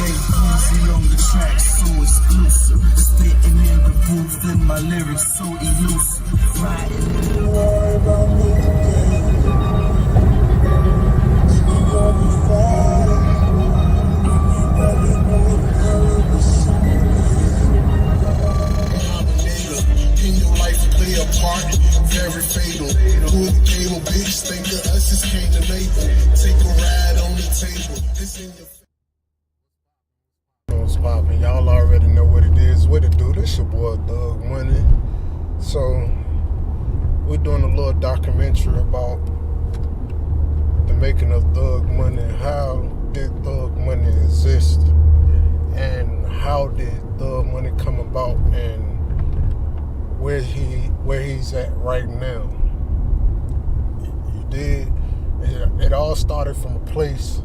Jay Easy on the track, so exclusive. Spitting in the booth and my lyrics so elusive. Riding in the world on me today. You gon' be fine. In your life play a part, very fatal. Who the cable bitch think of us is Cain and Abel. Take a ride on the table. It's in your What's poppin'? Y'all already know what it is. What it do? This your boy Thug Money. So we're doing a little documentary about the making of Thug Money. How did Thug Money exist? And how did Thug Money come about? And where he's at right now. You did. It all started from a place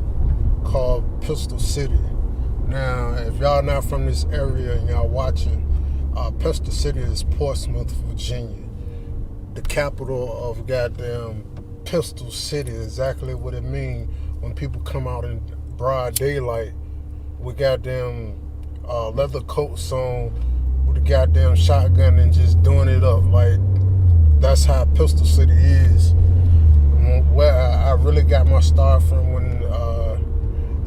called Pistol City. Now, if y'all not from this area and y'all watching, Pistol City is Portsmouth, Virginia. The capital of goddamn Pistol City. Exactly what it means when people come out in broad daylight with goddamn leather coats on, with a goddamn shotgun and just doing it up. Like, that's how Pistol City is. Where I really got my start from when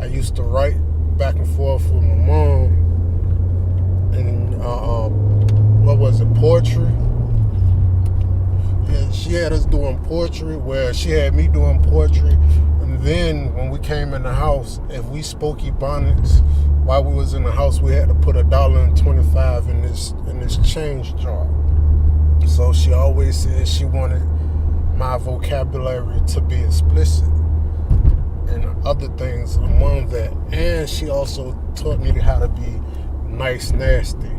I used to write back and forth with my mom and what was it, poetry? Yeah, she had us doing poetry, where she had me doing poetry, and then when we came in the house, if we spoke Ebonics while we was in the house, we had to put $1.25 in this change jar. So she always said she wanted my vocabulary to be explicit and other things among that. And she also taught me how to be nice nasty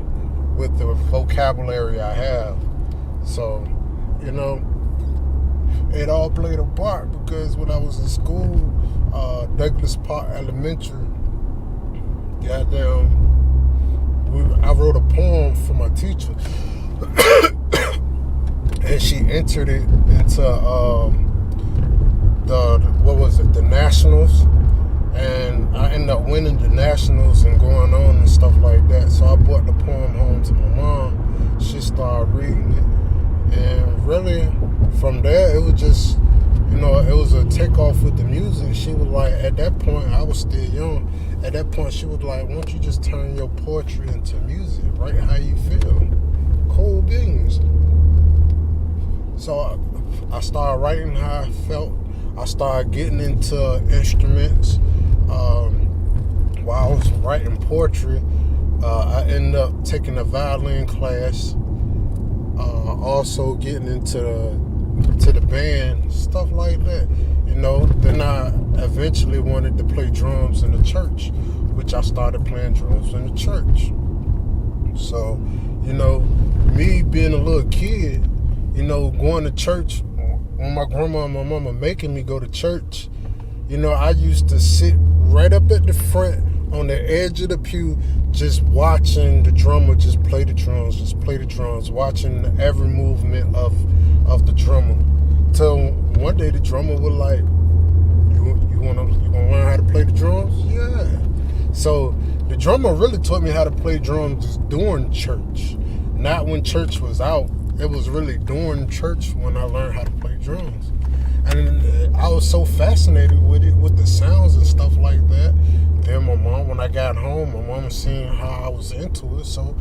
with the vocabulary I have. So, you know, it all played a part, because when I was in school, Douglas Park Elementary, goddamn, I wrote a poem for my teacher, and she entered it into the Nationals, and I ended up winning the Nationals and going on and stuff like that. So I brought the poem home to my mom. She started reading it, and really from there it was just, it was a takeoff with the music. She was like, at that point, I was still young. At that point, she was like, why don't you just turn your poetry into music? Write how you feel. Cold beans. So I started writing how I felt. I started getting into instruments. While I was writing poetry, I ended up taking a violin class. Also getting into the band, stuff like that. Then I eventually wanted to play drums in the church, which I started playing drums in the church. So, me being a little kid, going to church, when my grandma and my mama making me go to church, I used to sit right up at the front on the edge of the pew, just watching the drummer just play the drums, watching every movement of the drummer. Till one day the drummer was like, you wanna learn how to play the drums? Yeah. So the drummer really taught me how to play drums during church, not when church was out. It was really during church when I learned how to play drums. And I was so fascinated with it, with the sounds and stuff like that. Then my mom, when I got home, my mom seen how I was into it. So,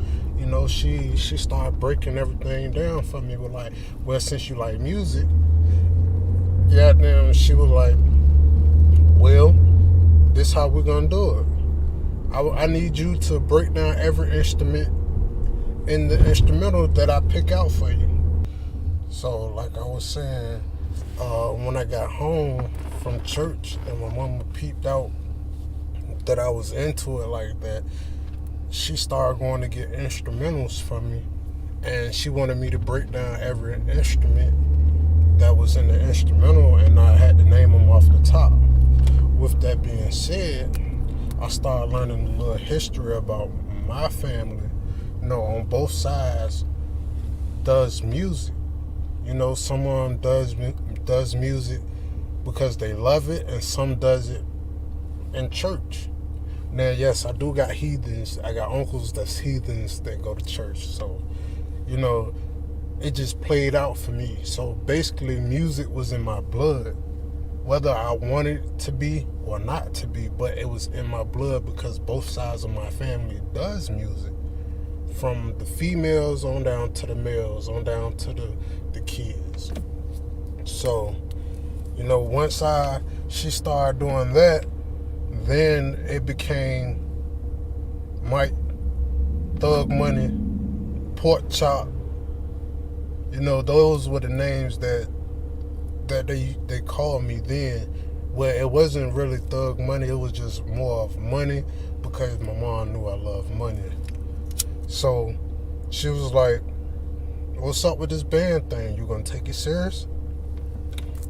she started breaking everything down for me. With like, well, since you like music, then she was like, well, this how we're gonna do it. I need you to break down every instrument in the instrumental that I pick out for you. So, like I was saying, when I got home from church and my mama peeped out that I was into it like that, she started going to get instrumentals for me, and she wanted me to break down every instrument that was in the instrumental, and I had to name them off the top. With that being said, I started learning a little history about my family. On both sides does music. Someone does music because they love it, and some does it in church. Now, yes, I do got heathens. I got uncles that's heathens that go to church. So, you know, it just played out for me. So basically, music was in my blood, whether I wanted it to be or not to be, but it was in my blood because both sides of my family does music, from the females on down to the males, on down to the kids. So, you know, once she started doing that, then it became Mike, Thug Money, Pork Chop. You know, those were the names that they called me then. Where it wasn't really Thug Money, it was just more of money because my mom knew I loved money. So she was like, "What's up with this band thing? You gonna take it serious?"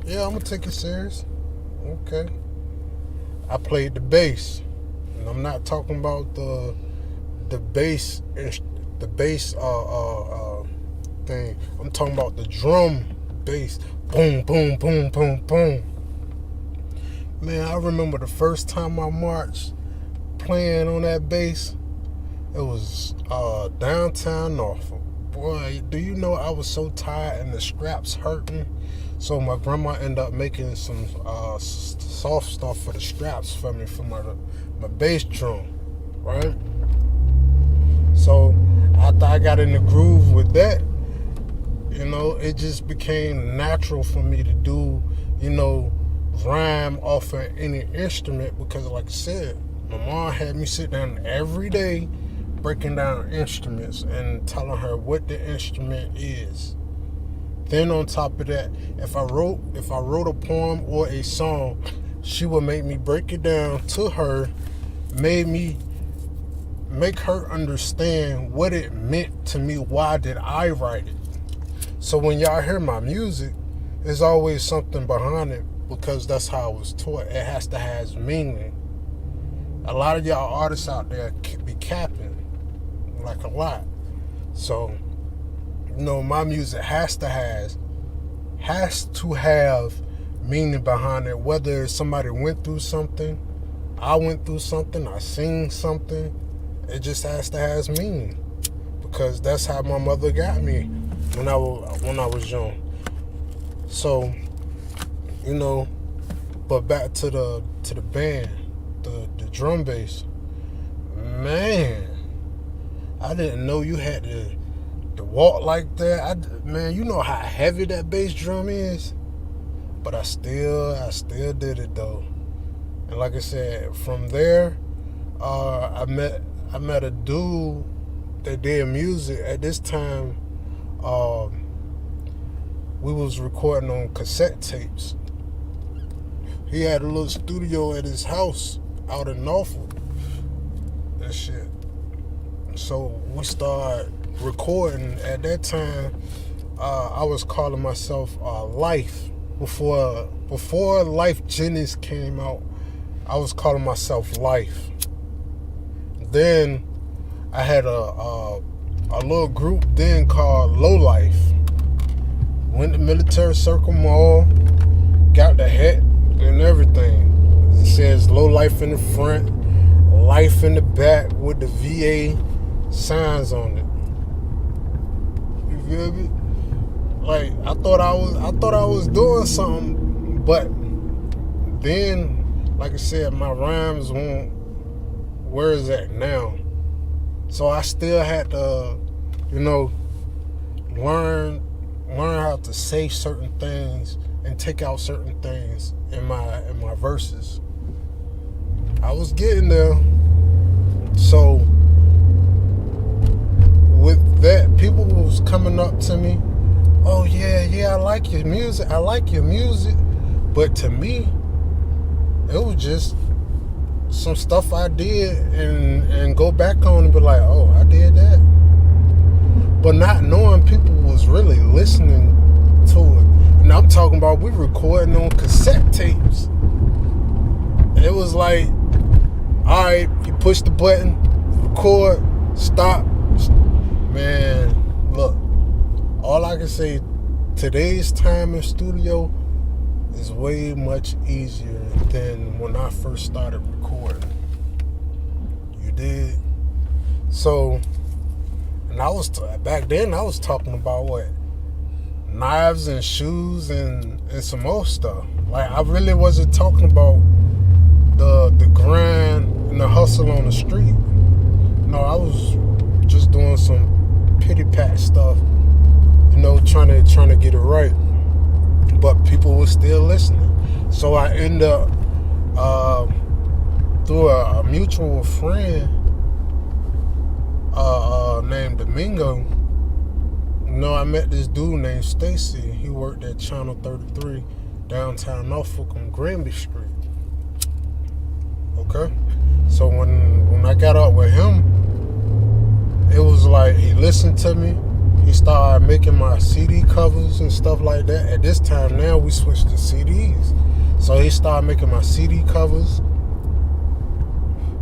"Yeah, I'm gonna take it serious." Okay. I played the bass, and I'm not talking about the bass thing. I'm talking about the drum bass. Boom, boom, boom, boom, boom. Man, I remember the first time I marched playing on that bass. It was downtown Norfolk. Boy, do you know I was so tired and the straps hurting? So my grandma ended up making some soft stuff for the straps for me for my bass drum, right? So after I got in the groove with that, you know, it just became natural for me to do, you know, rhyme off of any instrument because, like I said, my mom had me sit down every day breaking down instruments and telling her what the instrument is. Then on top of that, if I wrote a poem or a song, she would make me break it down to her, make her understand what it meant to me. Why did I write it? So when y'all hear my music, there's always something behind it because that's how I was taught. It has to have meaning. A lot of y'all artists out there be capping, like a lot. So, you know, my music has to have meaning behind it. Whether somebody went through something, I went through something, I seen something, it just has to have meaning. Because that's how my mother got me when I was young. So, you know, but back to the band, the drum bass. Man, I didn't know you had to walk like that. Man, you know how heavy that bass drum is. But I still did it though. And like I said, from there, I met a dude that did music. At this time, we was recording on cassette tapes. He had a little studio at his house out in Norfolk and shit. So we started recording. At that time, I was calling myself Life. Before Life Jennings came out, I was calling myself Life. Then I had a little group then called Low Life. Went to Military Circle Mall, got the hat and everything. It says Low Life in the front, Life in the back with the VA signs on it. You feel me? Like I thought I was doing something, but then, like I said, my rhymes weren't where is that now. So I still had to, you know, learn how to say certain things and take out certain things in my verses. I was getting there. So with that, people was coming up to me, "Oh yeah, I like your music. But to me, it was just some stuff I did and go back on and be like, "Oh, I did that." But not knowing people was really listening to it. And I'm talking about we recording on cassette tapes. It was like, all right, you push the button, record, stop. Man, look, all I can say, today's time in studio is way much easier than when I first started recording. Did so, and back then I was talking about what, knives and shoes and some more stuff. Like, I really wasn't talking about the grind and the hustle on the street. No, I was just doing some pity pat stuff, trying to get it right. But people were still listening. So I ended up through a mutual friend named Domingo. I met this dude named Stacy. He worked at Channel 33 downtown Norfolk on Granby Street. Okay? So when I got up with him, it was like he listened to me. He started making my CD covers and stuff like that. At this time now, we switched to CDs. So he started making my CD covers.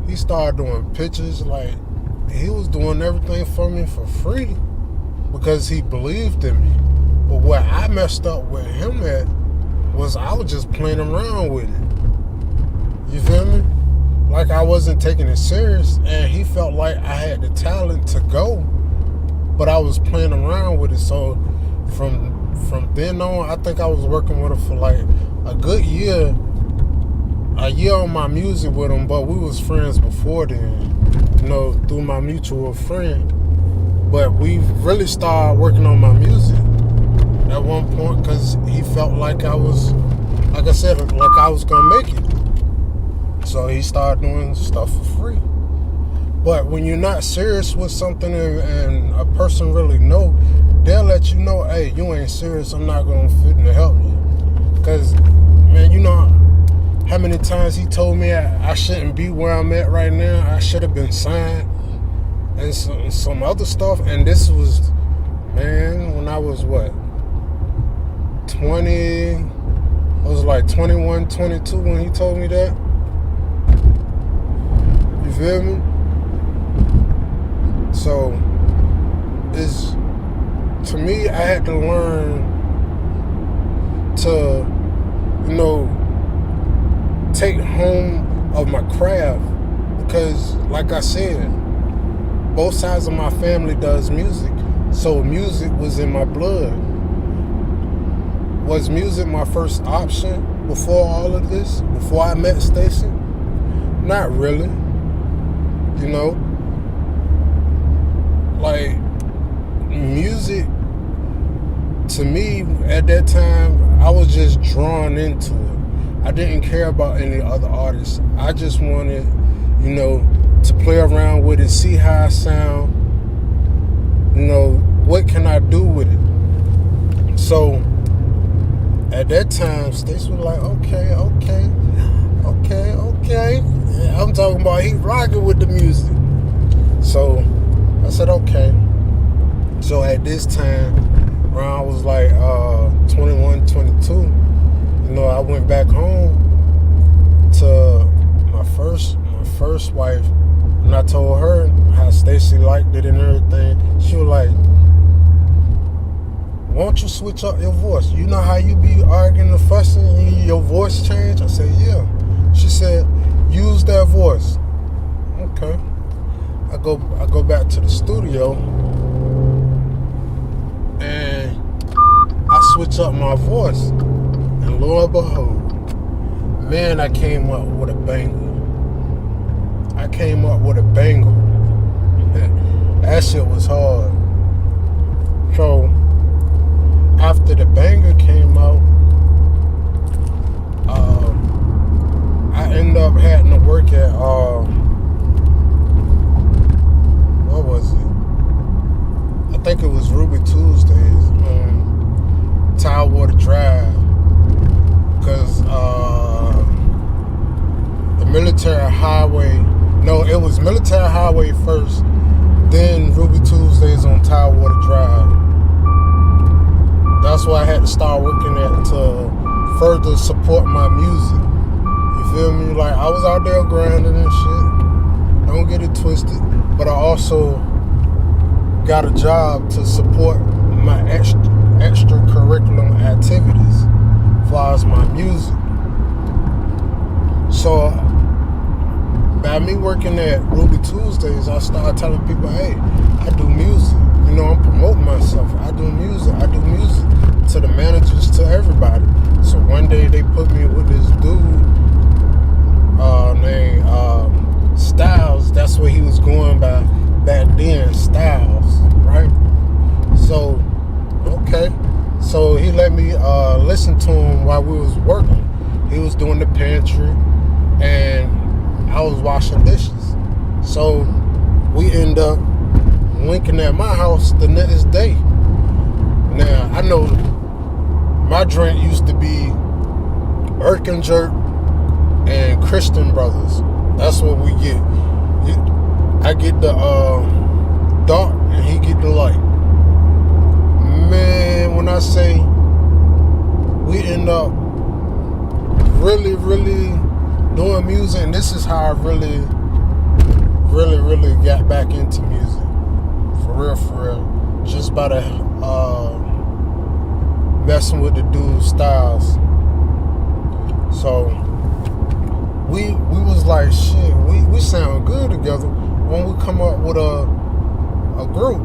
He started doing pictures. Like, he was doing everything for me for free because he believed in me. But what I messed up with him at was I was just playing around with it. You feel me? Like, I wasn't taking it serious, and he felt like I had the talent to go, but I was playing around with it. So from then on, I think I was working with him for like a good year, on my music with him, but we was friends before then, through my mutual friend. But we really started working on my music at one point because he felt like I was going to make it. So he started doing stuff for free. But when you're not serious with something and a person really know, they'll let you know, hey, you ain't serious, I'm not going to fit in to help you. Because, man, how many times he told me I shouldn't be where I'm at right now, I should have been signed, and some other stuff. And this was, man, when I was, 20, I was like 21, 22 when he told me that. You feel me? So, to me, I had to learn to, take home of my craft, because, like I said, both sides of my family does music, so music was in my blood. Was music my first option before all of this? Before I met Stacy? Not really. Like, music, to me, at that time, I was just drawn into it. I didn't care about any other artists. I just wanted, to play around with it, see how I sound, what can I do with it? So, at that time, Stacy was like, okay. I'm talking about he rocking with the music. So, I said, okay. So, at this time, around I was like 21, 22, I went back home to my first wife, and I told her how Stacy liked it and everything. She was like, won't you switch up your voice? You know how you be arguing and fussing and your voice change? I said, yeah. She said, use that voice. Okay. I go back to the studio, and I switch up my voice, and lo and behold, man, I came up with a banger. That shit was hard. So after the banger came out, I ended up having to work at what was it? I think it was Ruby Tuesdays on Tidewater Drive, because the Military Highway. No, it was Military Highway first, then Ruby Tuesdays on Tidewater Drive. That's why I had to start working at to further support my music. You feel me? Like, I was out there grinding and shit. Don't get it twisted. But I also got a job to support my extracurricular activities as far as my music. So back by me working at Ruby Tuesdays, I started telling people, hey, I do music. You know, I'm promoting myself. I do music to the managers, to everybody. So one day they put me with this dude named Styles. That's what he was going by back then, Styles, right? So, okay. So he let me listen to him while we was working. He was doing the pantry, and I was washing dishes. So we end up linking at my house the next day. Now, I know my drink used to be Erkenjerk and Christian Brothers. That's what we get. I get the dark and he get the light. Man, when I say we end up really doing music, and this is how I really got back into music. For real. Just by the messing with the dude Styles. So we was like, shit, we sound good together. When we come up with a group,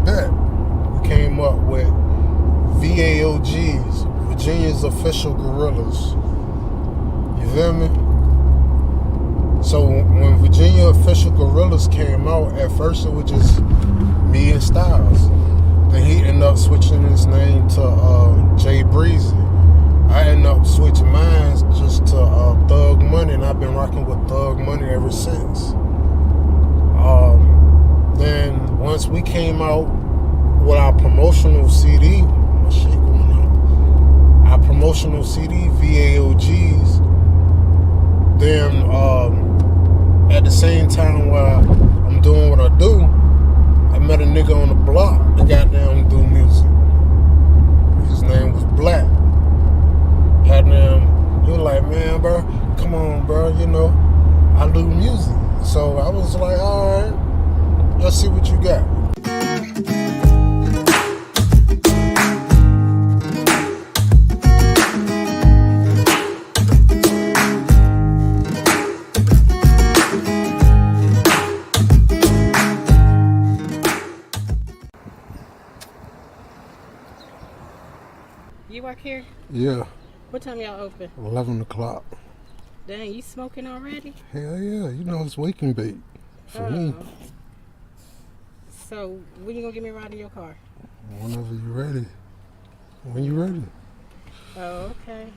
that we came up with VAOGs, Virginia's Official Gorillas. You feel me? So when Virginia Official Gorillas came out, at first it was just me and Styles. Then he ended up switching his name to Jay Breezy. I ended up switching mine just to Thug Money, and I've been rocking with Thug Money ever since. Then once we came out with our promotional CD, my shit going on. Our promotional CD, VAOGs. Then at the same time while I'm doing what I do, I met a nigga on the block that got down to do music. His name was Black. He was like, man, bro, come on, bro, you know, I do music. So I was like, all right, let's see what you got. You work here? Yeah. What time y'all open? 11 o'clock. Dang, you smoking already? Hell yeah, you know it's waking bait for me. So, when you gonna give me a ride in your car? Whenever you ready. When you ready. Oh, okay.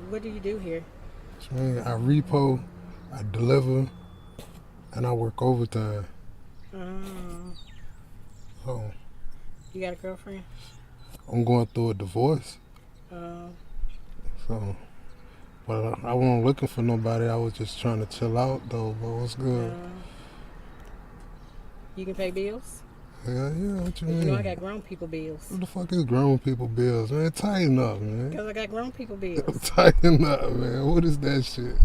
What do you do here? Man, I repo, I deliver, and I work overtime. So You got a girlfriend? I'm going through a divorce. So, but I wasn't looking for nobody. I was just trying to chill out though. But what's good? You can pay bills? Hell yeah, what you mean? You know I got grown people bills. What the fuck is grown people bills, man? Tighten up, man. Because I got grown people bills. Tighten up, man. What is that shit?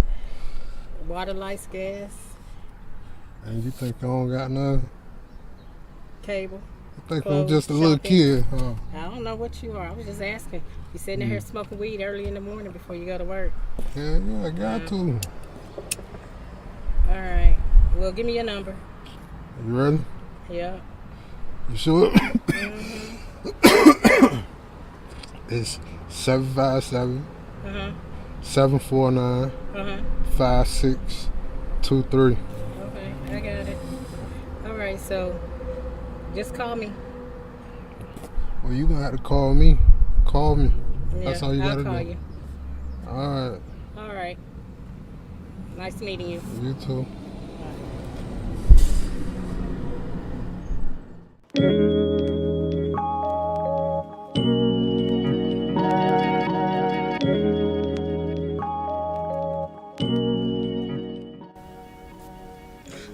Water, lights, gas. And you think I don't got none? Cable. I think Clothes, I'm just a little shopping. kid, huh? I don't know what you are. I was just asking. You sitting in here smoking weed early in the morning before you go to work. Yeah, I got to. All right. Well, give me your number. You ready? Yeah. You sure? It's 757 749 5623. Okay, I got it. All right, so just call me. Well, you gonna have to call me. Call me. Yeah, That's all you gotta do. I'll call you. Alright. All right. Nice meeting you. You too.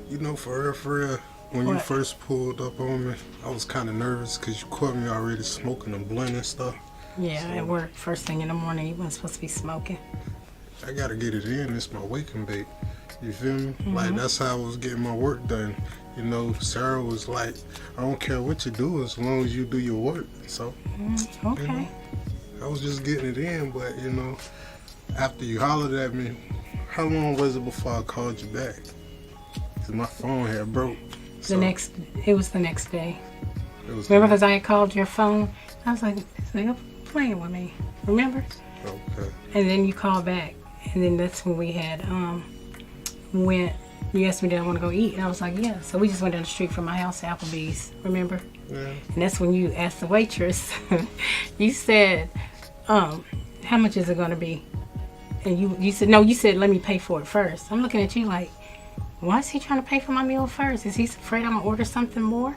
You know, for real, when you first pulled up on me, I was kind of nervous because you caught me already smoking a blunt and stuff. Yeah, at work, first thing in the morning, you weren't supposed to be smoking. I gotta get it in. It's my waking bait. You feel me? Like, that's how I was getting my work done. You know, Sarah was like, I don't care what you do as long as you do your work. So, Okay. you know, I was just getting it in. But, you know, after you hollered at me, how long was it before I called you back? 'Cause my phone had broke. It was the next day. It was Remember, because I had called your phone? I was like, this nigga playing with me. Remember? Okay. And then you called back. And then that's when we had, went, you asked me, did I want to go eat? And I was like, yeah. So we just went down the street from my house to Applebee's. Remember? Yeah. And that's when you asked the waitress, you said, how much is it going to be? And you said, no, you said, let me pay for it first. I'm looking at you like, why is he trying to pay for my meal first? Is he afraid I'm going to order something more?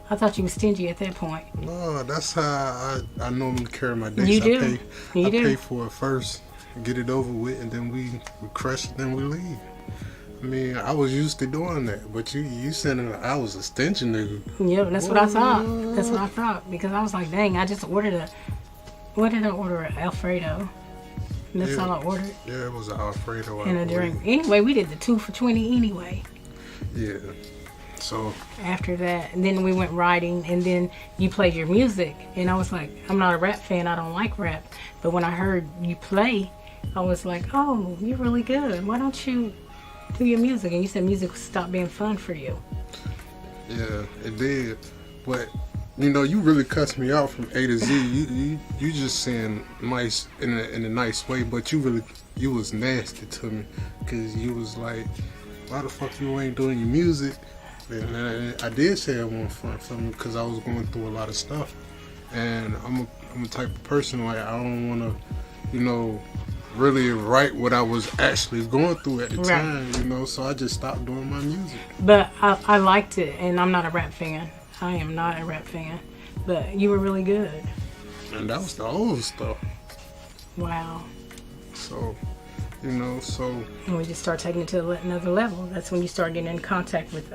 I thought you were stingy at that point. No, that's how I normally carry my dates. You do. I pay for it first, get it over with, and then we crush it, then we leave. I mean, I was used to doing that, but you said I was a stingy nigga. Yeah, that's what I thought. That's what I thought. Because I was like, dang, I just ordered what did I order? Alfredo. And that's all I ordered. Yeah, it was an Alfredo. And a drink. Anyway, we did the 2 for $20 anyway. Yeah. So after that, and then we went riding, and then you played your music, and I was like, I'm not a rap fan, I don't like rap, but when I heard you play, I was like, oh, you're really good, why don't you do your music? And you said music stopped being fun for you. Yeah, it did, but you know, you really cussed me out from A to Z. You just saying nice in a nice way, but you was nasty to me, because you was like, why the fuck you ain't doing your music? And I did say I want fun from you because I was going through a lot of stuff, and I'm a type of person, like, I don't want to, you know, really write what I was actually going through at the time, you know. So I just stopped doing my music. But I liked it, and I'm not a rap fan. I am not a rap fan, but you were really good. And that was the old stuff. Wow. So, you know, and we just start taking it to another level. That's when you start getting in contact with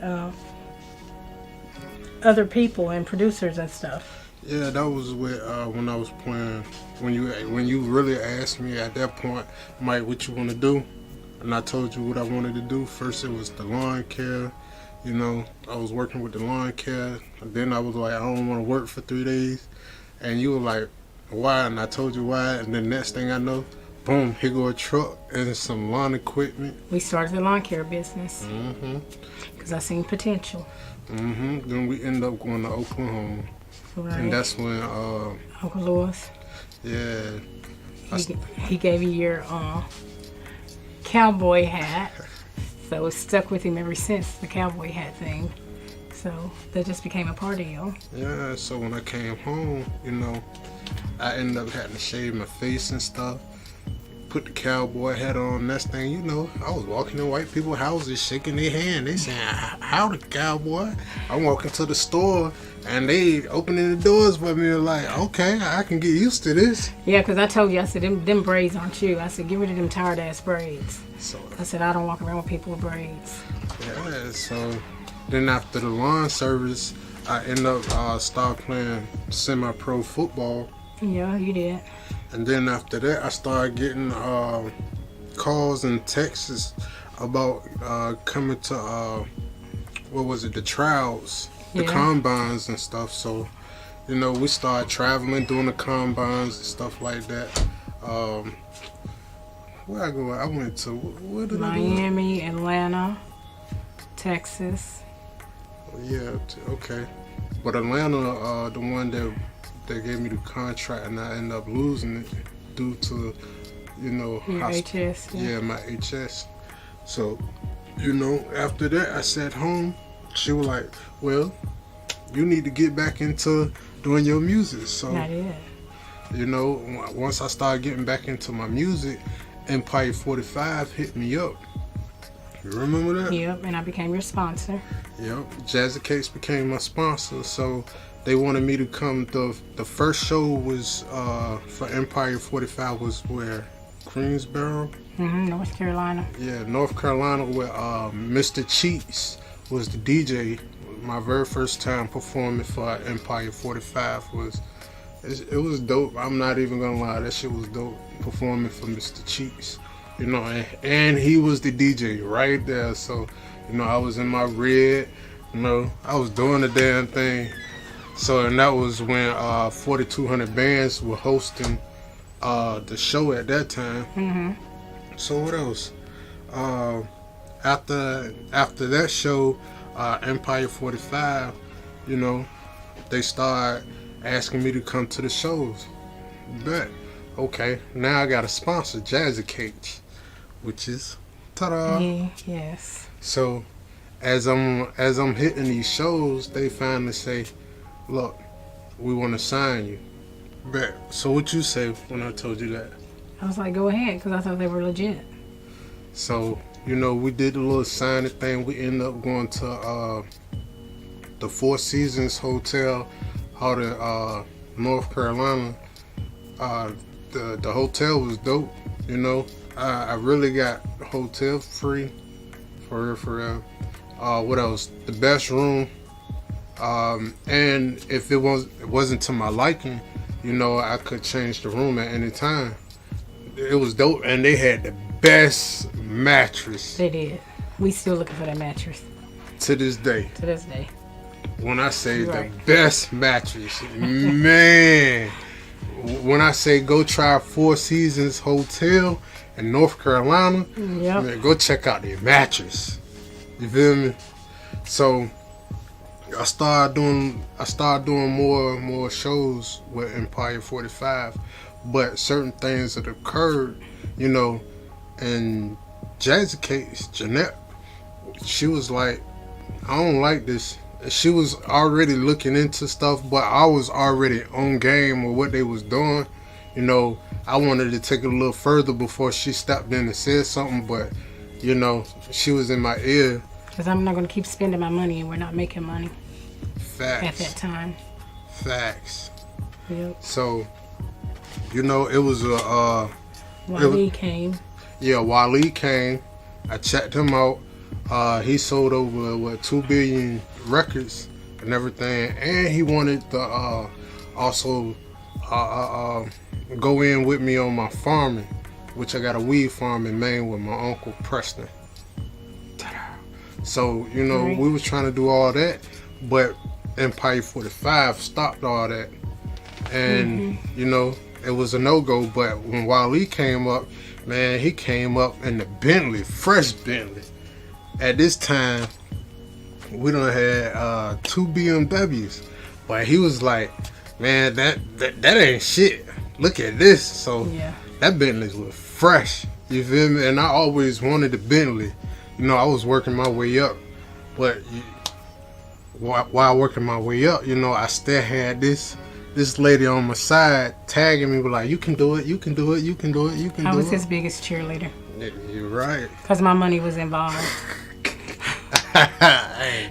other people and producers and stuff. Yeah, that was when I was playing. When you really asked me at that point, Mike, what you want to do? And I told you what I wanted to do. First, it was the lawn care. You know, I was working with the lawn care. And then I was like, I don't want to work for 3 days. And you were like, why? And I told you why. And then next thing I know, boom, here go a truck and some lawn equipment. We started the lawn care business. Mm-hmm. Because I seen potential. Mm-hmm. Then we ended up going to Oklahoma. Right. And that's when Uncle Lewis. Yeah. He gave you your cowboy hat. So it stuck with him ever since, the cowboy hat thing. So that just became a part of you. Yeah, so when I came home, you know, I ended up having to shave my face and stuff. Put the cowboy hat on. Next thing you know, I was walking in white people's houses, shaking their hand. They saying, "Howdy, cowboy." I'm walking to the store, and they opening the doors for me. Like, okay, I can get used to this. Yeah, because I told you, I said, them braids aren't you. I said, get rid of them tired ass braids. So I said, I don't walk around with people with braids. Yeah. So then after the lawn service, I ended up start playing semi-pro football. Yeah, you did. And then after that, I started getting calls and texts about coming to, the trials, the combines and stuff. So, you know, we started traveling, doing the combines and stuff like that. Where I go? I went to, where did Miami, Atlanta, Texas. Yeah, okay. But Atlanta, the one that gave me the contract, and I ended up losing it due to, you know, your HS. Yeah, my HS. So, you know, after that, I sat home. She was like, well, you need to get back into doing your music. So, I did. You know, once I started getting back into my music, Empire 45 hit me up. You remember that? Yep, and I became your sponsor. Yep, Jazzy Cakes became my sponsor, so they wanted me to come. The first show was for Empire 45 was where? Greensboro? North Carolina. Yeah, North Carolina, where Mr. Cheats was the DJ. My very first time performing for Empire 45 it was dope. I'm not even gonna lie, that shit was dope, performing for Mr. Cheats. You know, and he was the DJ right there. So, you know, I was in my red, you know, I was doing the damn thing. So, and that was when 4200 Bands were hosting the show at that time. So what else? After that show, Empire 45, you know, they started asking me to come to the shows. But okay, now I got a sponsor, Jazzy Cakes, which is ta-da. Yeah, yes. So as I'm hitting these shows, they finally say, "Look, we want to sign you." But so what you say when I told you that? I was like, go ahead, because I thought they were legit. So, you know, we did a little signing thing. We ended up going to the Four Seasons Hotel out in North Carolina. The hotel was dope, you know. I really got hotel free, for real. What else? The best room. And if it wasn't to my liking, you know, I could change the room at any time. It was dope, and they had the best mattress. They did. We still looking for that mattress To this day. to this day. When I say Right. the best mattress, man. When I say go try Four Seasons Hotel in North Carolina, Yep. man, go check out their mattress. You feel me? So I started doing more shows with Empire 45, but certain things that occurred, you know, and Jazzy Cakes, Jeanette, she was like, I don't like this. She was already looking into stuff, but I was already on game with what they was doing. You know, I wanted to take it a little further before she stepped in and said something, but, you know, she was in my ear. Because I'm not going to keep spending my money and we're not making money at that Facts. time. Facts. Yep. So, you know, it was Wally came. yeah, Wale came. I checked him out. He sold over 2 billion records and everything, and he wanted to also go in with me on my farming, which I got a weed farm in Maine with my uncle Preston. So, you know, Right. we was trying to do all that, but Empire 45 stopped all that. And, you know, it was a no-go. But when Wale came up, man, he came up in the Bentley, fresh Bentley. At this time, we done had 2 BMWs. But he was like, man, that ain't shit. Look at this. So Yeah. that Bentley was fresh. You feel me? And I always wanted a Bentley. You know, I was working my way up. But while working my way up, you know, I still had this lady on my side tagging me, like, you can do it, you can do it, you can do it, you can I do was it. his biggest cheerleader You're right. because my money was involved. Hey.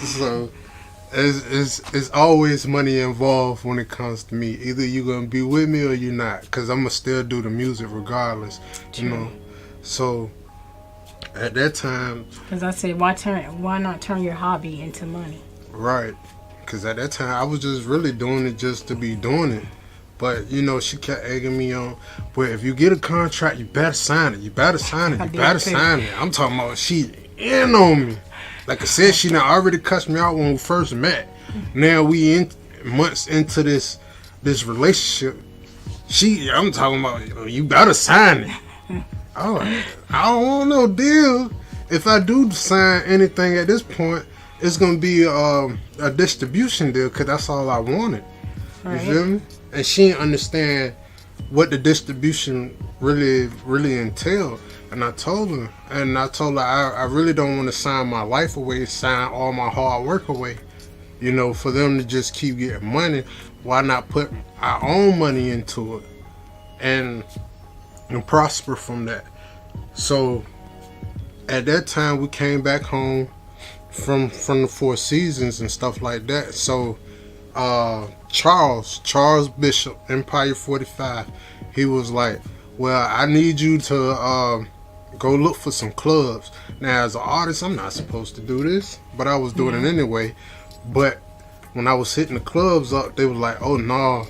So it's always money involved when it comes to me. Either you're gonna be with me or you're not, because I'm gonna still do the music regardless. You know. So at that time, Because I said, why not turn your hobby into money? right, because at that time I was just really doing it just to be doing it. But, you know, she kept egging me on. But if you get a contract, you better sign it. You better sign it. I You did better too. sign it. I'm talking about she in on me. Like I said, she done already cussed me out when we first met. Now we in months into this relationship. I'm talking about, you better sign it. I don't want no deal. If I do sign anything at this point, it's gonna be a distribution deal, because that's all I wanted. You Right. feel me? And she didn't understand what the distribution really entailed. And I told her, I really don't want to sign my life away, sign all my hard work away. You know, for them to just keep getting money, why not put our own money into it and prosper from that? So at that time, we came back home from the Four Seasons and stuff like that. So Charles Bishop, Empire 45, he was like, well, I need you to go look for some clubs. Now, as an artist, I'm not supposed to do this, but I was doing it anyway. But when I was hitting the clubs up, they were like, oh, no,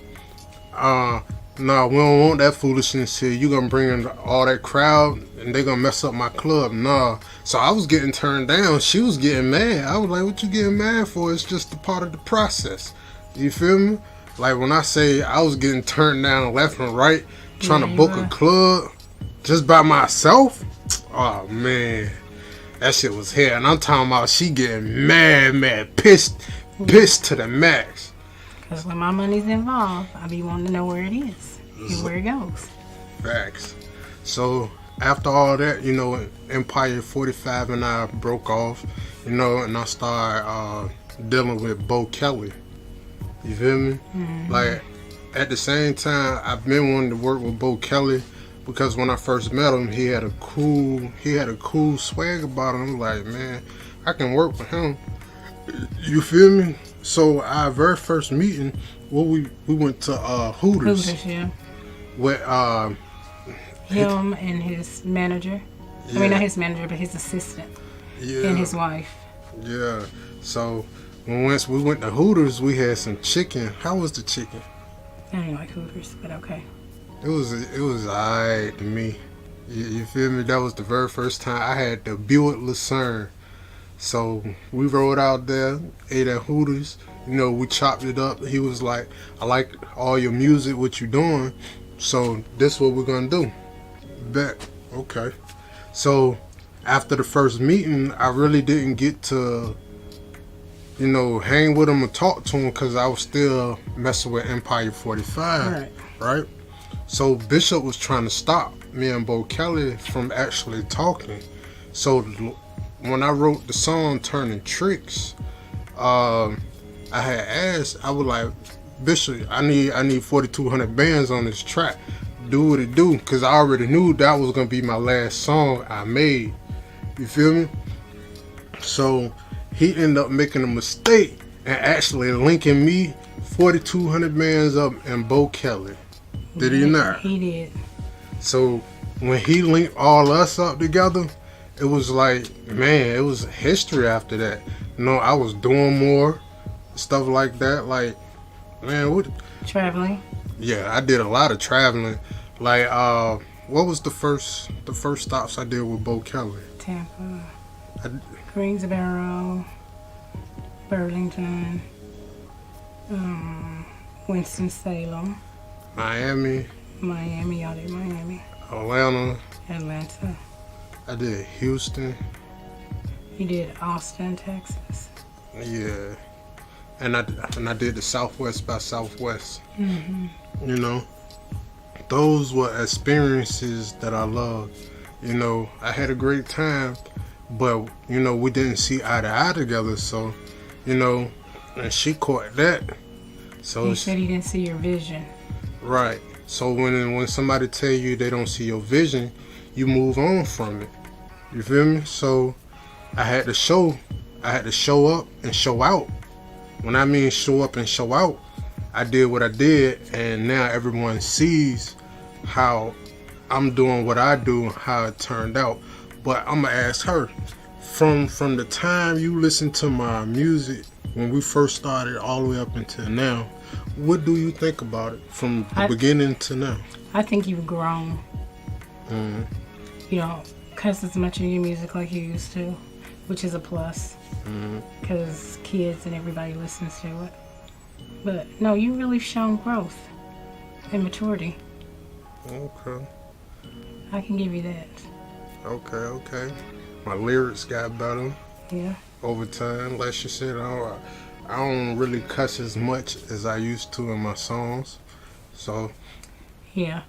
we don't want that foolishness here. You gonna bring in all that crowd and they gonna mess up my club. Nah. So I was getting turned down. She was getting mad. I was like, what you getting mad for? It's just a part of the process. You feel me? Like, when I say I was getting turned down left and right, trying to book a club just by myself. Oh man, that shit was here, and I'm talking about she getting mad, pissed to the max. Because when my money's involved, I be wanting to know where it is and where it goes. Facts. So after all that, you know, Empire 45 and I broke off, you know, and I started dealing with Bo Kelly. You feel me? Mm-hmm. Like at the same time, I've been wanting to work with Bo Kelly because when I first met him, he had a cool swag about him. Like, man, I can work with him. You feel me? So our very first meeting, we went to Hooters. Hooters, yeah. With Him and his manager. yeah, I mean, not his manager, but his assistant. yeah, And his wife. yeah. So once we went to Hooters, we had some chicken. How was the chicken? I don't like Hooters, but okay. It was alright to me. You feel me? That was the very first time I had the Buick Lucerne. So we rode out there, ate at Hooters. You know, we chopped it up. He was like, "I like all your music, what you doing. So this what we're gonna do." Bet. Okay. So after the first meeting, I really didn't get to, you know, hang with him and talk to him because I was still messing with Empire 45. Right? So Bishop was trying to stop me and Bo Kelly from actually talking. So when I wrote the song Turning Tricks, I had asked, I was like, Bishop, I need 4,200 bands on this track. Do what it do, because I already knew that was gonna be my last song I made. You feel me? So he ended up making a mistake and actually linking me 4,200 bands up and Bo Kelly. Did he not? He did. So when he linked all us up together, it was like, man, it was history after that. You know, I was doing more stuff like that. Like, man, what? Traveling. Yeah, I did a lot of traveling. Like, what was the first stops I did with Bo Kelly? Tampa. Greensboro. Burlington. Winston-Salem. Miami. Miami. Y'all did Miami. Atlanta. Atlanta. I did Houston. You did Austin, Texas. Yeah. And I did the Southwest by Southwest. Mm-hmm. You know, those were experiences that I loved. You know, I had a great time, but, you know, we didn't see eye to eye together. So, you know, and she caught that. So He said he didn't see your vision. right. So when somebody tell you they don't see your vision, you move on from it. You feel me? So I had to show up and show out. When I mean show up and show out, I did what I did, and now everyone sees how I'm doing what I do, how it turned out. But I'm gonna ask her, from the time you listen to my music when we first started all the way up until now, what do you think about it from the beginning to now? I think you've grown. Mm-hmm. You don't cuss as much in your music like you used to, which is a plus. Because kids and everybody listens to it. But no, you really shown growth and maturity. Okay. I can give you that. Okay. My lyrics got better Yeah. over time. Like she said, I don't really cuss as much as I used to in my songs. So Yeah.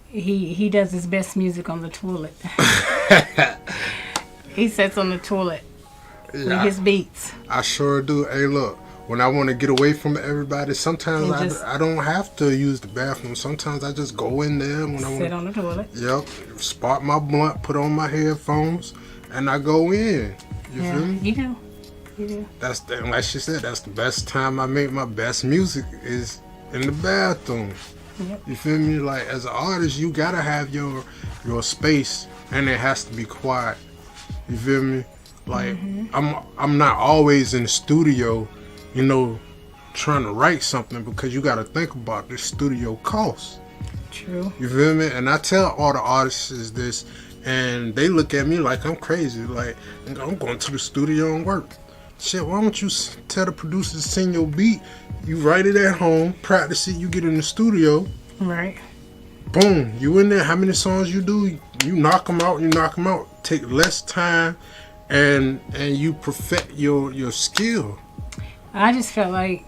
He does his best music on the toilet. He sits on the toilet with yeah, his beats. I sure do. Hey, look, when I want to get away from everybody, sometimes I don't have to use the bathroom. Sometimes I just go in there when I Sit on the toilet. Yep, spark my blunt, put on my headphones, and I go in. You Yeah, feel me? you do. You do. Like she said, that's the best time I make my best music is in the bathroom. Yep. You feel me? Like, as an artist, you gotta have your space, and it has to be quiet. You feel me? Like, I'm not always in the studio, you know, trying to write something, because you gotta think about the studio costs. True. You feel me? And I tell all the artists this, and they look at me like I'm crazy. Like, I'm going to the studio and work. Shit, why don't you tell the producers to send your beat? You write it at home, practice it, you get in the studio. Right. boom, you in there. How many songs you do? You knock them out. You knock them out. Take less time, and you perfect your skill. I just felt like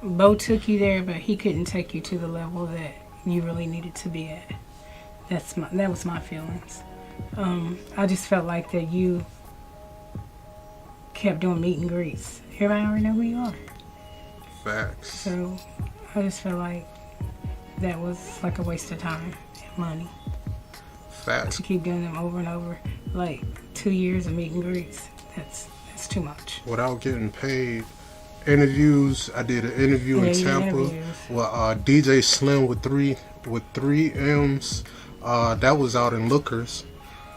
Bo took you there, but he couldn't take you to the level that you really needed to be at. That was my feelings. I just felt like that you kept doing meet and greets. Everybody already know who you are. Facts. So I just felt like that was like a waste of time and money Facts. to keep doing them over and over. Like 2 years of meet and greets. That's too much. Without getting paid. Interviews. I did an interview in Yeah, you did Tampa interviews. with DJ Slim with three M's. That was out in Lookers.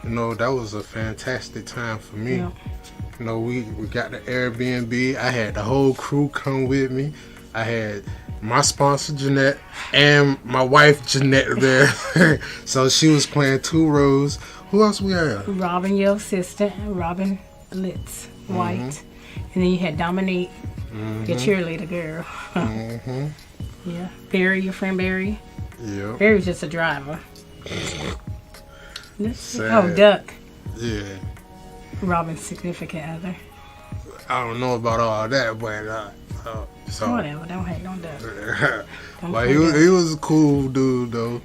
You know, that was a fantastic time for me. Yeah. You know, we got the Airbnb. I had the whole crew come with me. I had my sponsor Jeanette and my wife Jeanette there. So she was playing 2 roles. Who else we had? Robin, your assistant, Robin Litz White. And then you had Dominique, your cheerleader girl. Yeah. Barry, your friend Barry. Yeah. Barry's just a driver. Sad. Oh, Duck. Yeah. Robin's significant other. I don't know about all that, but so. Whatever, don't hate on Duck. Don't But hate Duck. he was a cool dude though.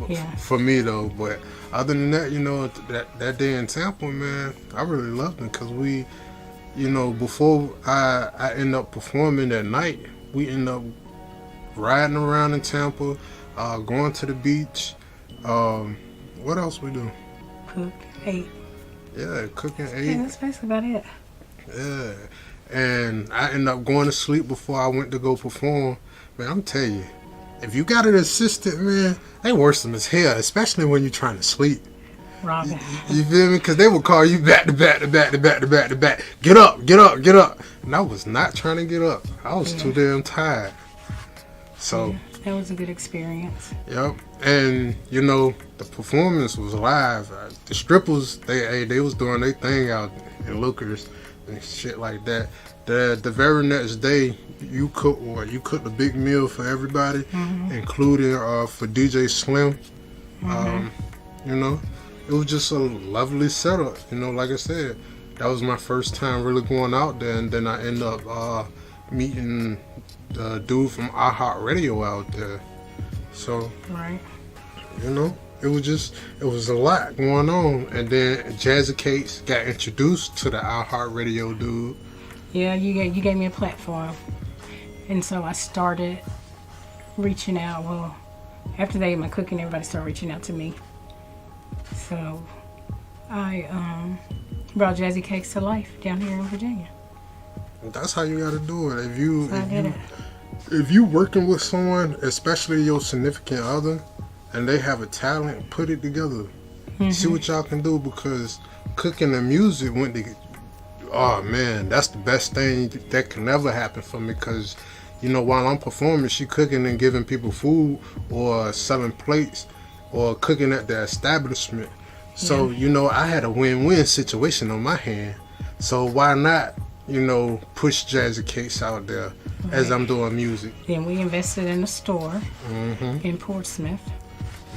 Yeah. For me though, but other than that, you know, that day in Tampa, man, I really loved it because we, you know, before I end up performing that night, we end up riding around in Tampa, going to the beach. What else we do? Cook, ate. Yeah, cooking, Yeah, ate. that's basically about it. Yeah, and I ended up going to sleep before I went to go perform. Man, I'm telling you, if you got an assistant, man, they worse than as hell, especially when you're trying to sleep. Robin. You feel me? Because they will call you back to back to back to back to back to back. Get up, get up, get up. And I was not trying to get up. I was too damn tired. So, That was a good experience. yep. And, you know, the performance was live. The strippers, they was doing their thing out in Lookers and shit like that. The very next day, you cooked a big meal for everybody, including for DJ Slim. You know, it was just a lovely setup. You know, like I said, that was my first time really going out there, and then I ended up meeting the dude from iHeartRadio out there. So, Right. you know, it was a lot going on. And then Jazzy Cakes got introduced to the iHeartRadio dude. Yeah, you gave me a platform. And so I started reaching out. Well, after they ate my cooking, everybody started reaching out to me. So I brought Jazzy Cakes to life down here in Virginia. That's how you gotta do it. So I did it. If you working with someone, especially your significant other, and they have a talent, put it together. See what y'all can do, because cooking and music went to. Oh man, that's the best thing that can ever happen for me, because, you know, while I'm performing, she cooking and giving people food, or selling plates, or cooking at the establishment. So, you know, I had a win-win situation on my hand. So why not, you know, push Jazzy Cakes out there as I'm doing music? Then we invested in a store in Portsmouth.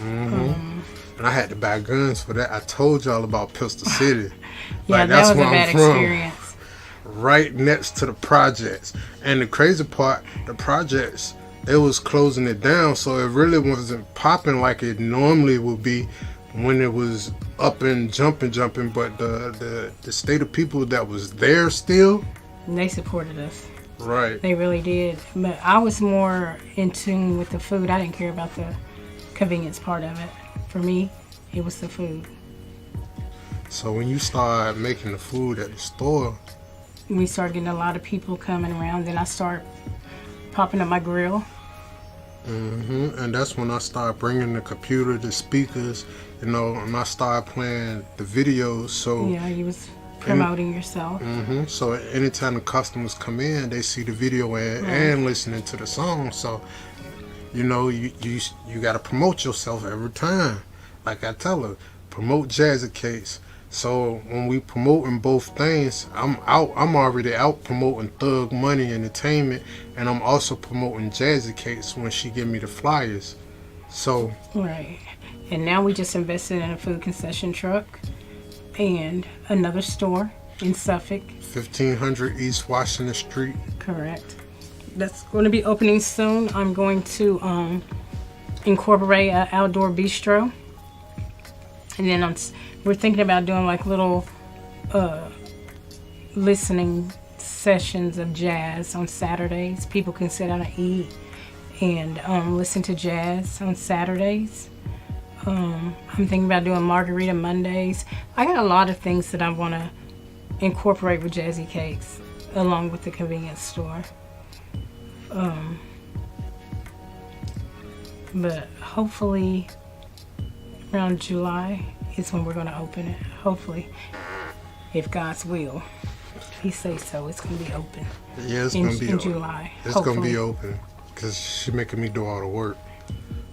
And I had to buy guns for that. I told y'all about Pistol City. Yeah, Like, that that's was a where I'm bad from. experience. Right next to the projects. And the crazy part, the projects, they was closing it down, so it really wasn't popping like it normally would be when it was up and jumping. But the state of people that was there still, And they supported us. right. They really did. But I was more in tune with the food. I didn't care about the convenience part of it. For me, it was the food. So when you start making the food at the store, We started getting a lot of people coming around. Then I started popping up my grill. and that's when I started bringing the computer, the speakers, you know, and I started playing the videos. So Yeah, you was promoting yourself. So anytime the customers come in, they see the video and listening to the song. So, you know, you got to promote yourself every time. Like I tell her, promote Jazzy Cakes. So when we promoting both things, I'm already out promoting Thug Money Entertainment, and I'm also promoting Jazzy Cakes when she give me the flyers. So Right. And now we just invested in a food concession truck and another store in Suffolk. 1500 East Washington Street. Correct. That's going to be opening soon. I'm going to incorporate an outdoor bistro. And then we're thinking about doing like little listening sessions of jazz on Saturdays. People can sit down and eat and listen to jazz on Saturdays. I'm thinking about doing Margarita Mondays. I got a lot of things that I want to incorporate with Jazzy Cakes along with the convenience store. But hopefully around July is when we're going to open it. Hopefully, if God's will. If He says so, it's going to be open. Yeah, it's going to be in open. July. It's going to be open because she's making me do all the work.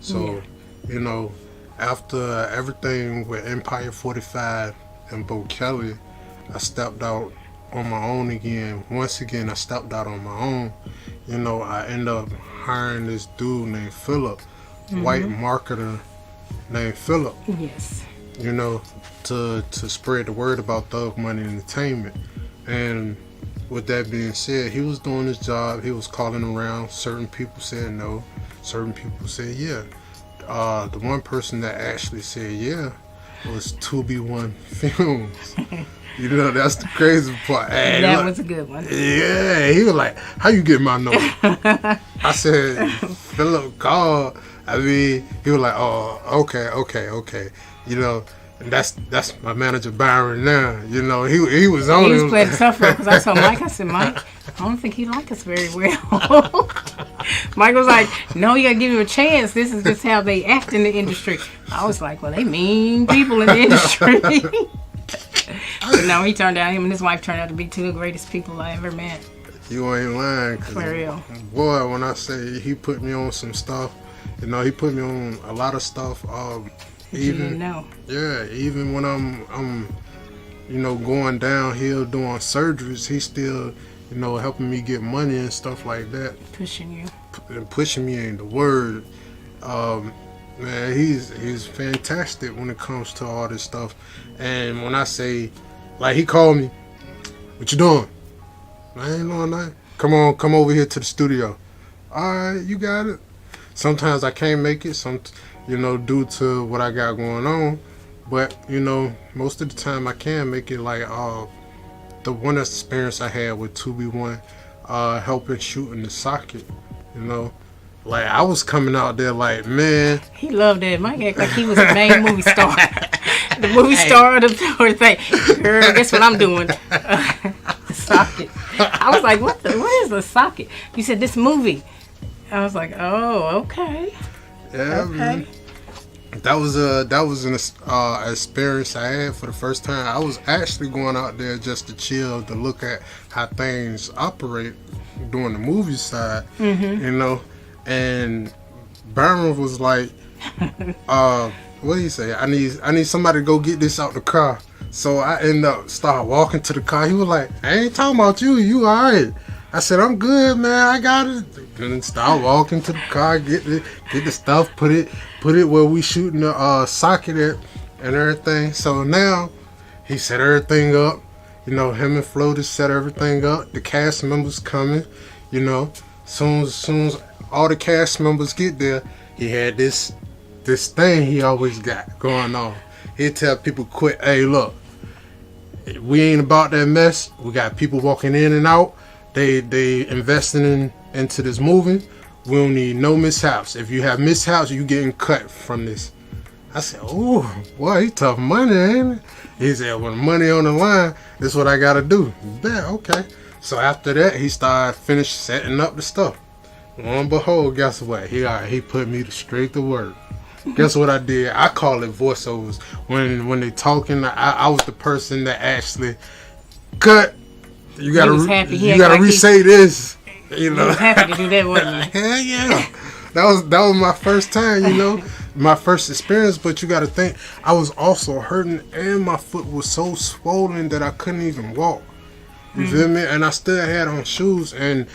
So, you know, after everything with Empire 45 and Bo Kelly, I stepped out on my own again. Once again, I stepped out on my own. You know, I ended up hiring this dude named Philip, white marketer named Philip. Yes. You know, to spread the word about Thug Money Entertainment. And with that being said, he was doing his job. He was calling around. Certain people said no. Certain people said yeah. The one person that actually said yeah was 2B1 Films. You know, that's the crazy part. Hey, that was a good one. Yeah, he was like, how you get my number? I said, Philip called. I mean, he was like, oh, okay. You know, and that's my manager Byron now. You know, he was on He was him. playing tough because I told Mike, I said, Mike, I don't think he likes us very well. Mike was like, no, you got to give him a chance. This is just how they act in the industry. I was like, well, they mean people in the industry. But no, him and his wife turned out to be two of the greatest people I ever met. You ain't lying. 'Cause For real. Boy, when I say he put me on some stuff, you know, he put me on a lot of stuff. You didn't know. Yeah, even when I'm you know, going downhill doing surgeries, he's still, you know, helping me get money and stuff like that. Pushing you. And pushing me ain't the word. Man, he's fantastic when it comes to all this stuff. And when I say, like, he called me, what you doing? I ain't doing nothing. Come over here to the studio. All right, you got it. Sometimes I can't make it, you know, due to what I got going on. But, you know, most of the time I can make it. Like the one experience I had with 2B1, helping shooting the socket, you know. Like, I was coming out there like, man. He loved that. Mike act like he was the main movie star. The movie star of the thing. Girl, guess what I'm doing? The socket. I was like, what is the socket? You said this movie. I was like, oh, okay. Yeah, Okay. man. That was an experience I had for the first time. I was actually going out there just to chill, to look at how things operate during the movie side, you know. And Byron was like, what do you say? I need somebody to go get this out the car. So I ended up start walking to the car. He was like, I ain't talking about you. You all right? I said, I'm good, man. I got it. And start walking to the car, get the stuff, put it where we shooting the socket at and everything. So now he set everything up. You know, him and Flo just set everything up. The cast members coming. You know, soon as all the cast members get there, he had this thing he always got going on. He'd tell people quick, hey, look, we ain't about that mess. We got people walking in and out. They investing into this movie. We don't need no mishaps. If you have mishaps, you getting cut from this. I said, ooh, boy, he tough money, ain't it? He said, when money on the line, this is what I gotta do. Yeah, okay. So after that, he finished setting up the stuff. Lo and behold, guess what? He put me straight to work. Guess what I did? I call it voiceovers. When they talking, I was the person that actually cut. You gotta re-say this. You know, He was happy to do that, wasn't he? hell yeah. That was my first time, you know, my first experience. But you got to think, I was also hurting, and my foot was so swollen that I couldn't even walk. You feel me? And I still had on shoes. And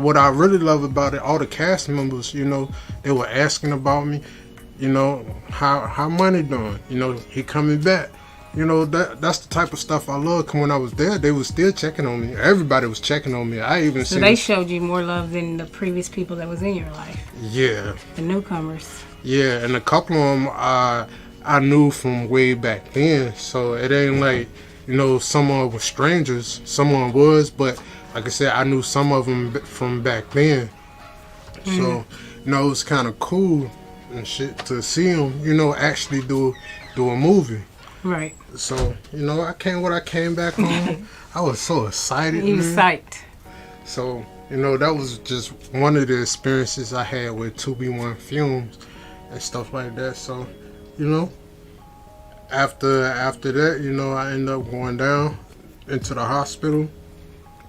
what I really love about it, all the cast members, you know, they were asking about me. You know, how money doing? You know, he coming back. You know, that's the type of stuff I love. 'Cause when I was there, they was still checking on me. Everybody was checking on me. I even So seen they showed you more love than the previous people that was in your life, yeah. the newcomers. Yeah, and a couple of them I knew from way back then. So it ain't like, you know, someone was strangers. Someone was, but like I said, I knew some of them from back then. So, you know, it was kind of cool and shit to see them, you know, actually do a movie. Right. So, you know, when I came back home, I was so excited. You was man. psyched. So, you know, that was just one of the experiences I had with 2B1 Films and stuff like that. So, you know, after that, you know, I ended up going down into the hospital.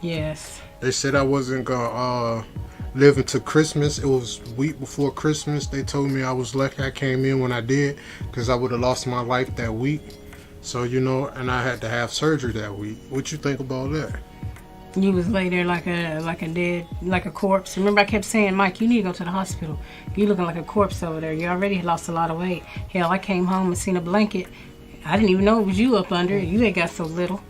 Yes. They said I wasn't gonna live until Christmas. It was a week before Christmas. They told me I was lucky I came in when I did, because I would have lost my life that week. So, you know, and I had to have surgery that week. What you think about that? You was lay there like a corpse. Remember I kept saying, Mike, you need to go to the hospital. You looking like a corpse over there. You already lost a lot of weight. Hell, I came home and seen a blanket. I didn't even know it was you up under it. You ain't got so little.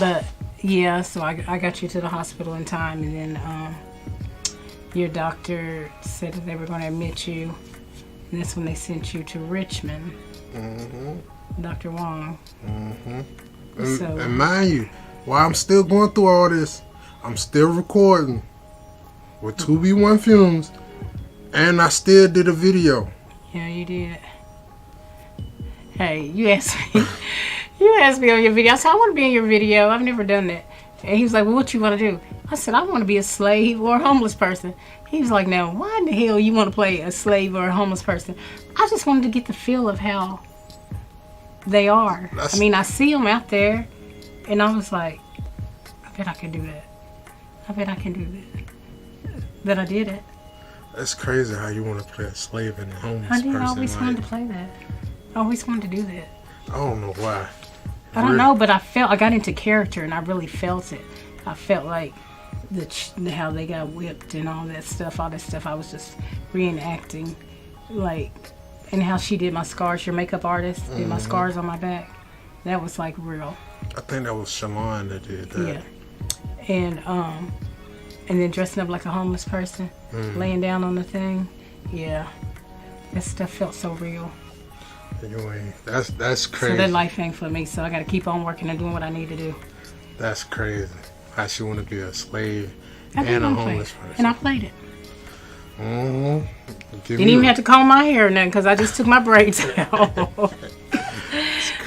But yeah, so I got you to the hospital in time, and then your doctor said that they were going to admit you, and that's when they sent you to Richmond. Dr. Wong. And mind you, while I'm still going through all this, I'm still recording with 2B1 Films, and I still did a video. Yeah, you did. Hey, you asked me. You asked me on your video. I said, I want to be in your video. I've never done that. And he was like, well, what you want to do? I said, I want to be a slave or a homeless person. He was like, now, why in the hell you want to play a slave or a homeless person? I just wanted to get the feel of how they are. I mean, I see them out there, and I was like, I bet I can do that. I bet I can do that. But I did it. That's crazy how you want to play a slave and a homeless I did. person. I always wanted to play that. I always wanted to do that. I don't know why. I don't know, but I got into character, and I really felt it. I felt like how they got whipped and all that stuff. I was just reenacting, like, and how she did my scars. Your makeup artist did my scars on my back. That was like real. I think that was Shalon that did that. Yeah, and then dressing up like a homeless person, laying down on the thing. Yeah, that stuff felt so real. You ain't. That's crazy. So that life ain't for me. So I got to keep on working and doing what I need to do. That's crazy. How she want to be a slave I and a did play homeless it. person. And I played it. Didn't even have to comb my hair or nothing because I just took my braids out.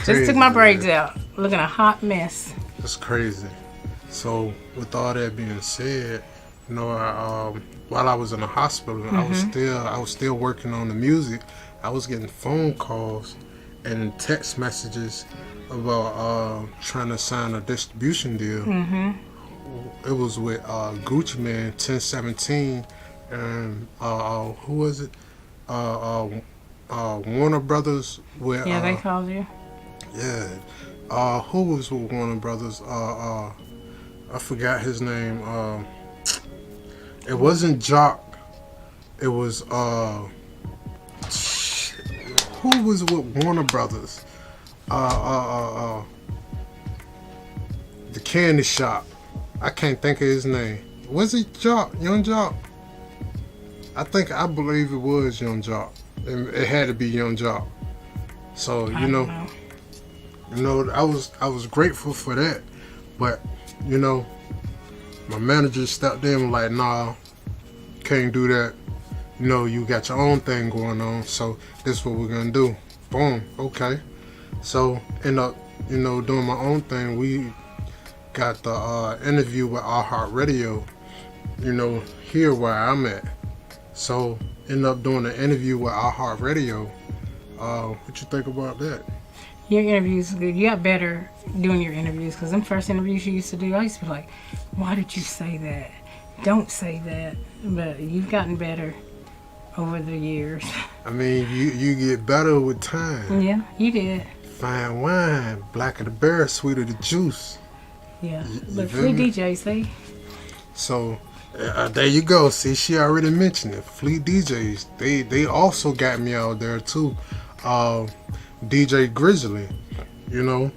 Just took my braids out. Looking a hot mess. That's crazy. So with all that being said, you know, while I was in the hospital, I was still working on the music. I was getting phone calls and text messages about trying to sign a distribution deal. It was with Gucci Man, 1017, and who was it? Warner Brothers. With, They called you. Yeah. Who was with Warner Brothers? I forgot his name. It wasn't Jock. It was who was with Warner Brothers? The candy shop. I can't think of his name. Was it Jock? Young Jock? I believe it was Young Jock. It had to be Young Jock. So I don't know. I was grateful for that, but you know, my manager stepped in and like, nah, can't do that. You know, you got your own thing going on, so this is what we're gonna do. Boom, okay. So end up, you know, doing my own thing. We got the interview with iHeartRadio, you know, here where I'm at. So end up doing an interview with iHeartRadio. What you think about that? Your interviews, you got better doing your interviews because them first interviews you used to do, I used to be like, why did you say that? Don't say that. But you've gotten better over the years. I mean, you get better with time. Yeah, you did. Fine wine, blacker the berry, sweeter the juice. Yeah, You but feel free me? DJs, So, There you go. See, she already mentioned it. Fleet DJs. They also got me out there too. DJ Grizzly, you know,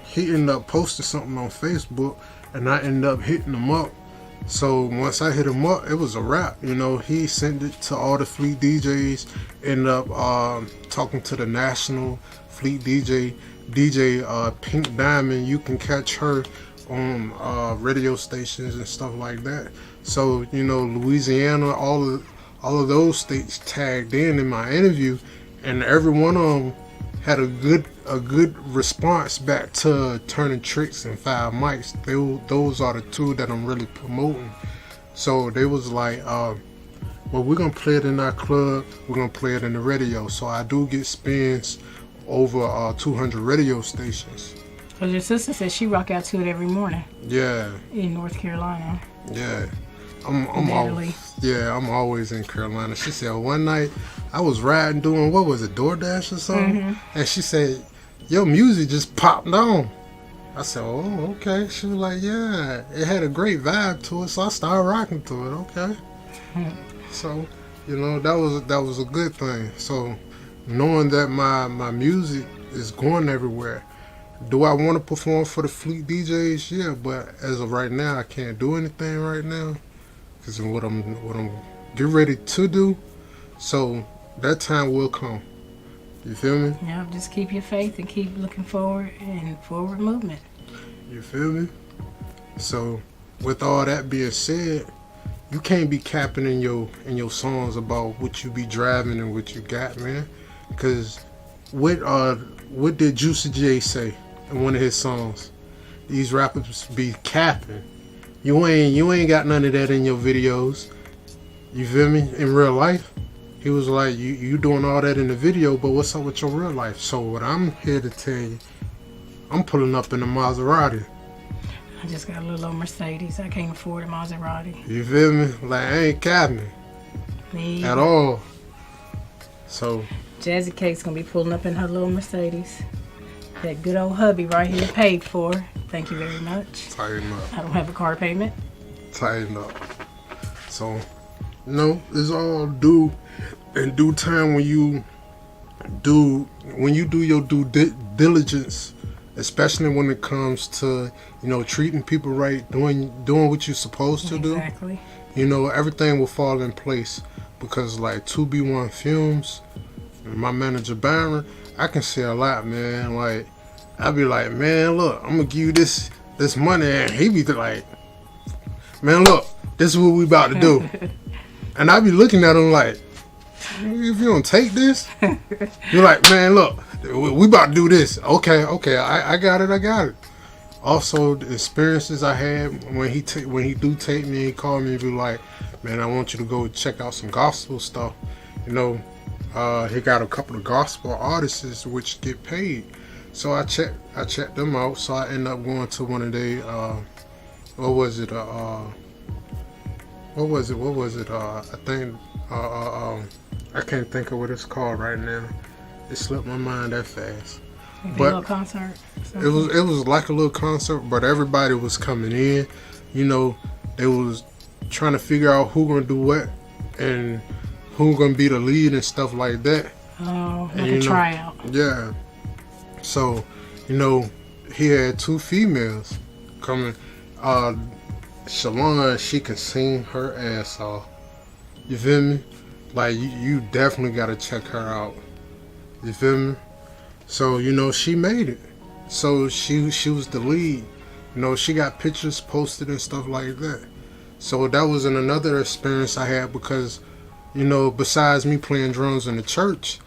he ended up posting something on Facebook, and I ended up hitting him up. So once I hit him up, it was a wrap. You know, he sent it to all the Fleet DJs. Ended up talking to the national Fleet DJ Pink Diamond. You can catch her on radio stations and stuff like that. So you know, Louisiana, all of those states tagged in my interview, and every one of them had a good response back to Turning Tricks and Five Mics. Those are the two that I'm really promoting. So they was like, well, we're gonna play it in our club, we're gonna play it in the radio. So I do get spins over 200 radio stations. Cause your sister said she rock out to it every morning. Yeah. In North Carolina. Yeah. I'm always in Carolina. She said one night I was riding doing, what was it, DoorDash or something? And she said, your music just popped on. I said, oh, okay. She was like, yeah, it had a great vibe to it, so I started rocking to it. Okay. So, you know, that was a good thing. So knowing that my music is going everywhere. Do I want to perform for the Fleet DJs? Yeah, but as of right now, I can't do anything right now because of what I'm getting ready to do. So that time will come. You feel me? Yeah, just keep your faith and keep looking forward and forward movement. You feel me? So with all that being said, you can't be capping in your songs about what you be driving and what you got, man. Because what did Juicy J say in one of his songs? These rappers be capping. You ain't got none of that in your videos. You feel me? In real life, he was like, you doing all that in the video, but what's up with your real life? So what I'm here to tell you, I'm pulling up in a Maserati. I just got a little old Mercedes. I can't afford a Maserati. You feel me? Like, I ain't capping at all. So Jazzy Cake's gonna be pulling up in her little Mercedes. That good old hubby right here paid for. Thank you very much. Tighten up. I don't have a car payment. Tighten up. So, no, it's all due in due time when you do your due diligence, especially when it comes to, you know, treating people right, doing what you're supposed to do. Exactly. You know, everything will fall in place because like 2B1 Films, my manager Byron, I can say a lot, man. Like, I be like, man, look, I'm gonna give you this money, and he be like, man, look, this is what we about to do. And I be looking at him like, if you don't take this, you're like, man, look, we about to do this. Okay, I got it. Also, the experiences I had when he do take me, he called me and be like, man, I want you to go check out some gospel stuff. You know, he got a couple of gospel artists which get paid. So I checked them out. So I ended up going to one of they what was it? I think I can't think of what it's called right now. It slipped my mind that fast. Maybe a little concert. It was like a little concert, but everybody was coming in. You know, they was trying to figure out who gonna do what and who gonna be the lead and stuff like that. Oh, like a tryout. Yeah. So, you know, he had two females coming. Shalon, she can sing her ass off. You feel me? Like, you definitely gotta check her out. You feel me? So, you know, she made it. So she was the lead. You know, she got pictures posted and stuff like that. So that was another experience I had because, you know, besides me playing drums in the church,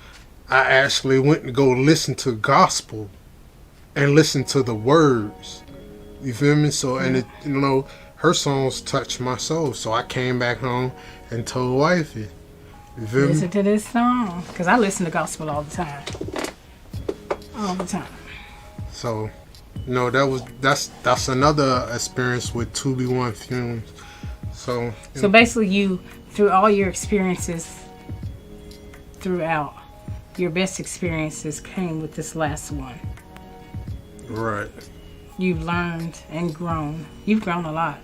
I actually went to go listen to gospel and listen to the words. You feel me? So, and it, you know, her songs touched my soul. So I came back home and told wifey. You feel me? Listen to this song. Because I listen to gospel all the time. All the time. So, you know, that's another experience with 2B1 Films. So basically you, through all your experiences throughout, your best experiences came with this last one. Right. You've learned and grown. You've grown a lot.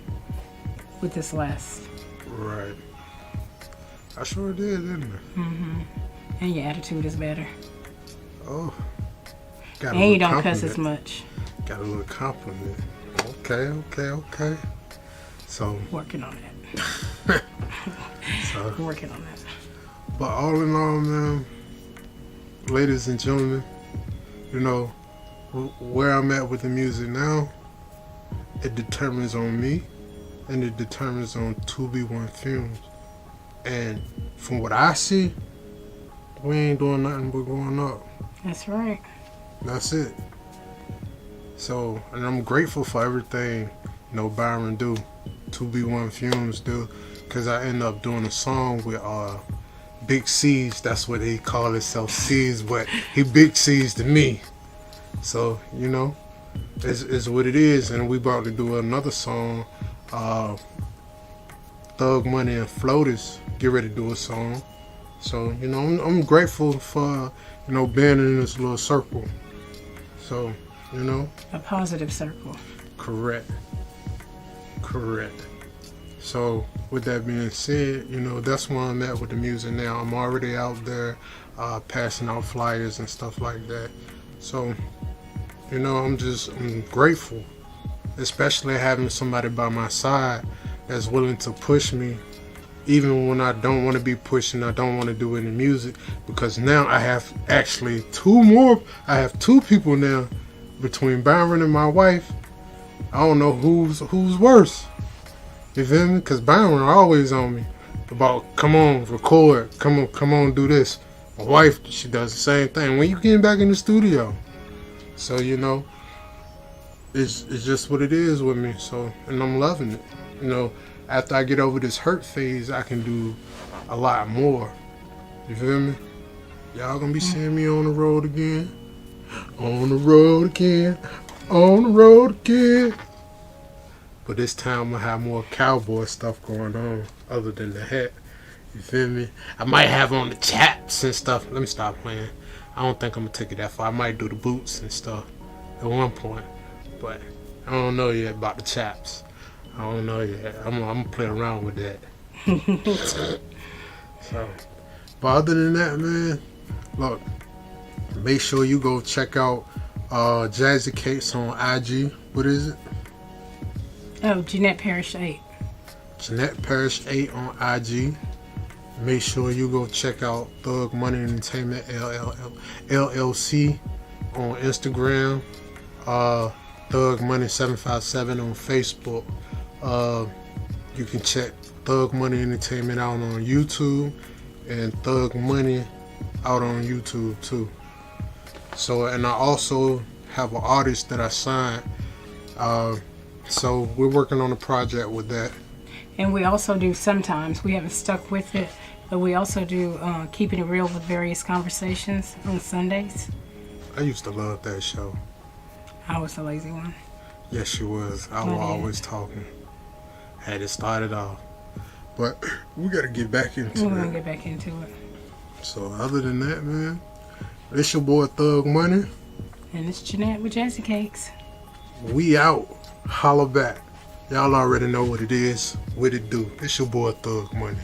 with this last. Right. I sure did, didn't I? And your attitude is better. Oh. Got a And you little don't cuss compliment. as much. Got a little compliment. Okay. So, Working on that. so, Working on that. but all in all, man, ladies and gentlemen, you know, where I'm at with the music now, it determines on me, and it determines on 2B1 Films. And from what I see, we ain't doing nothing but going up. That's right. That's it. So, and I'm grateful for everything, Byron do, 2B1 Films do, because I end up doing a song with Big C's. That's what he call himself, C's, but he Big C's to me. So, it's what it is. And we about to do another song, Thug Money and Floaters get ready to do a song. So, I'm grateful for, being in this little circle. So, A positive circle. Correct. So, with that being said, that's where I'm at with the music now. I'm already out there passing out flyers and stuff like that. So, I'm grateful, especially having somebody by my side that's willing to push me, even when I don't want to be pushing, I don't want to do any music, because now I have actually I have two people now, between Byron and my wife. I don't know who's worse. You feel me? Because Byron always on me about, come on, record, come on, do this. My wife, she does the same thing. When you getting back in the studio? So, it's just what it is with me. So, and I'm loving it. After I get over this hurt phase, I can do a lot more. You feel me? Y'all gonna be seeing me on the road again. On the road again. But this time I'm gonna have more cowboy stuff going on other than the hat. You feel me? I might have on the chaps and stuff. Let me stop playing. I don't think I'm gonna take it that far. I might do the boots and stuff at one point. But I don't know yet about the chaps. I don't know yet. I'm gonna play around with that. So, but other than that, man, look, make sure you go check out Jazzy Cakes on IG. What is it? Oh, Jeanette Parrish 8. Jeanette Parrish 8 on IG. Make sure you go check out Thug Money Entertainment LLC on Instagram. Thug Money 757 on Facebook. You can check Thug Money Entertainment out on YouTube, and Thug Money out on YouTube too. So, and I also have an artist that I signed. So we're working on a project with that. And we also do sometimes, we haven't stuck with it, but we also do Keeping It Real with Various Conversations on Sundays. I used to love that show. I was the lazy one. Yes, she was. I was always talking. Had it started off. But we got to get back into We're going it. to get back into it. So other than that, man, it's your boy Thug Money. And it's Jeanette with Jazzy Cakes. We out. Holla back. Y'all already know what it is, what it do. It's your boy Thug Money.